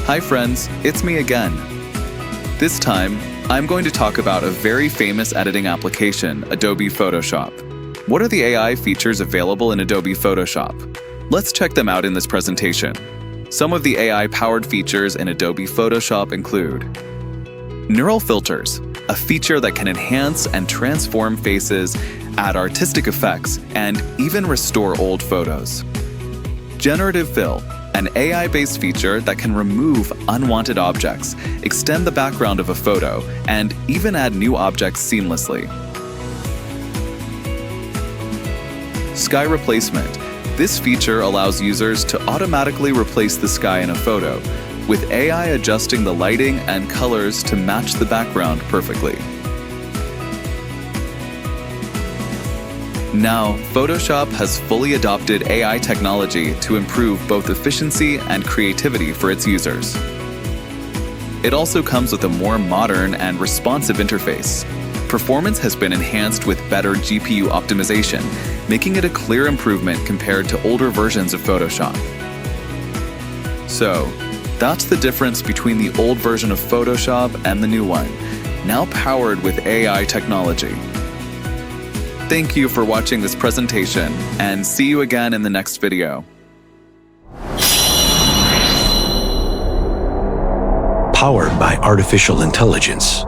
Hi friends, it's me again. This time, I'm going to talk about a very famous editing application, Adobe Photoshop. What are the AI features available in Adobe Photoshop? Let's check them out in this presentation. Some of the AI-powered features in Adobe Photoshop include Neural Filters, a feature that can enhance and transform faces, add artistic effects, and even restore old photos. Generative Fill, an AI-based feature that can remove unwanted objects, extend the background of a photo, and even add new objects seamlessly. Sky Replacement. This feature allows users to automatically replace the sky in a photo, with AI adjusting the lighting and colors to match the background perfectly. Now, Photoshop has fully adopted AI technology to improve both efficiency and creativity for its users. It also comes with a more modern and responsive interface. Performance has been enhanced with better GPU optimization, making it a clear improvement compared to older versions of Photoshop. So, that's the difference between the old version of Photoshop and the new one, now powered with AI technology. Thank you for watching this presentation, and see you again in the next video. Powered by artificial intelligence.